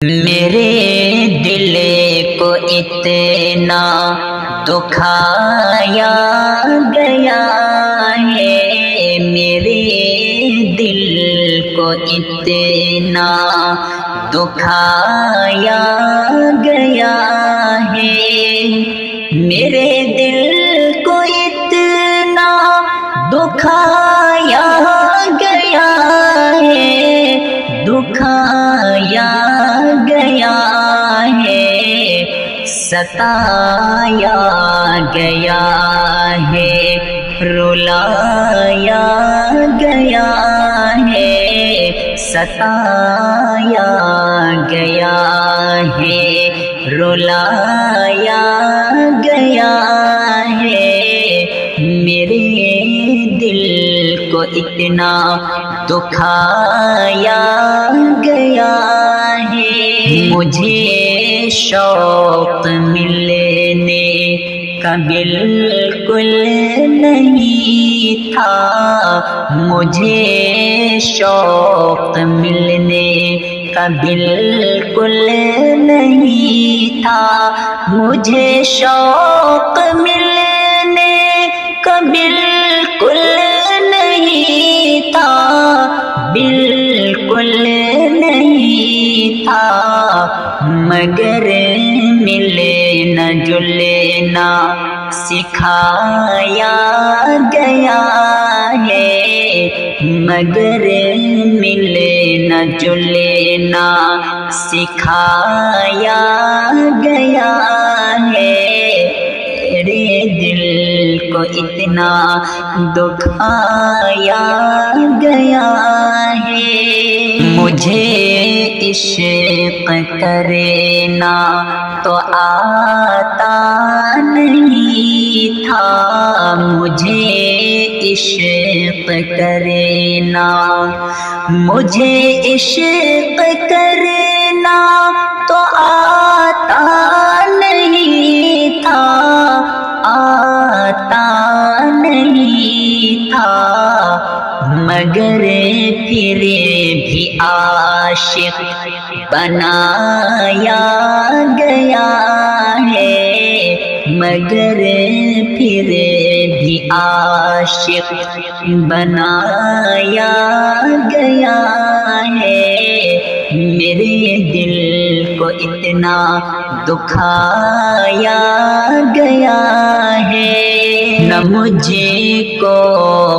میرے دل کو اتنا دکھایا گیا ہے، میرے دل کو اتنا دکھایا گیا ہے، میرے دل کو اتنا دکھایا گیا ہے، دکھایا گیا ہے، ستایا گیا ہے، رلایا گیا ہے، ستایا گیا ہے، رلایا گیا ہے، میرے دل کو اتنا دکھایا گیا ہے، مجھے شوق ملنے کا بالکل نہیں تھا، مجھے شوق ملنے کا بالکل نہیں تھا، مجھے شوق ملنے کا بالکل نہیں تھا، بالکل نہیں تھا، مگر ملنا جلنا سکھایا گیا ہے، مگر ملنا جلنا سکھایا گیا ہے، میرے دل کو اتنا دکھایا گیا ہے، مجھے عشق کرنا تو آتا نہیں تھا، مجھے عشق کرنا، مجھے عشق کرنا تو آتا نہیں تھا، آتا نہیں تھا، مگر پھر بھی عاشق بنایا گیا ہے، مگر پھر بھی عاشق بنایا گیا ہے، میرے دل کو اتنا دکھایا گیا ہے، نہ مجھے کو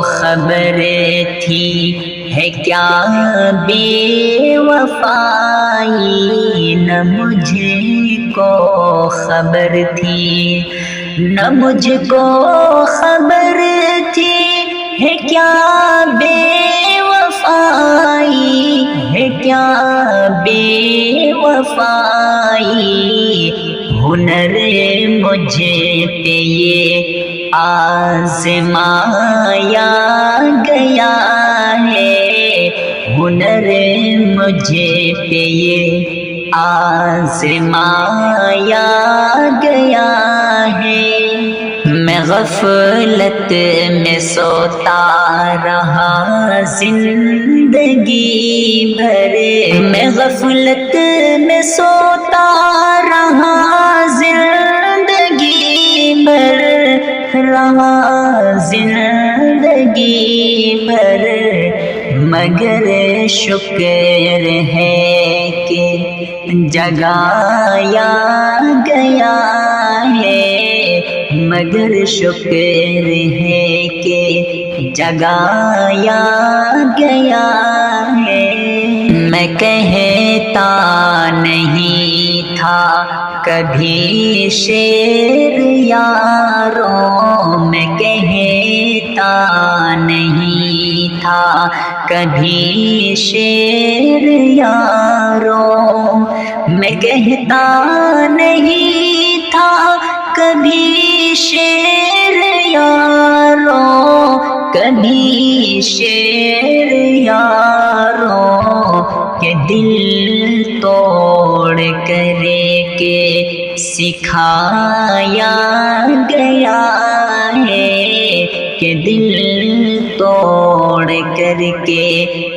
خبر تھی ہے کیا بے وفائی، نہ مجھے کو خبر تھی، نہ مجھ کو خبر تھی ہے کیا بے وفائی، ہے کیا بے وفائی، ہنر مجھے پہ یہ آزمایا گیا ہے، ہنر مجھے پہ یہ آزمایا گیا ہے، میں غفلت میں سوتا رہا زندگی بھر، میں غفلت میں سوتا رہا زندگی بھر، رہا زندگی بھر، مگر شکر ہے کہ جگایا گیا ہے، مگر شکر ہے کہ جگایا گیا ہے، میں کہتا نہیں تھا کبھی شعر یاروں، میں کہتا نہیں تھا کبھی شعر یاروں، میں کہتا نہیں تھا کبھی شعر یاروں، کبھی شعر یاروں، کہ دل توڑ کر کے سکھایا گیا ہے، کہ دل توڑ کر کے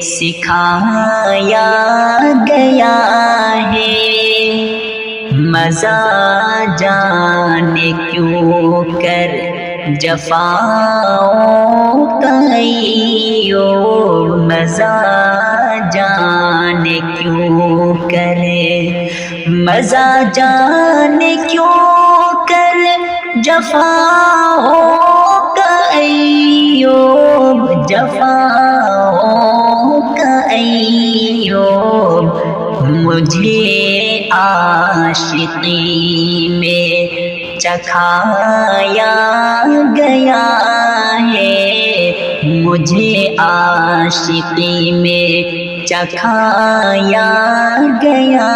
سکھایا گیا ہے، مزہ جانے کیوں کر جفاؤں کا ایوب، مزہ جانے کیوں کرے، مزہ جانے کیوں کر جفاؤں کا ایوب، جفاؤں کا ایوب، مجھے عاشقی میں چکھایا گیا ہے، مجھے عاشقی میں چکھایا گیا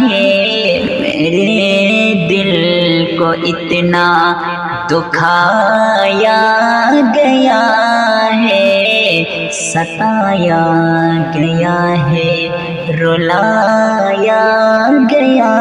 ہے، میرے دل کو اتنا دکھایا گیا ہے، ستایا گیا ہے، رلایا گیا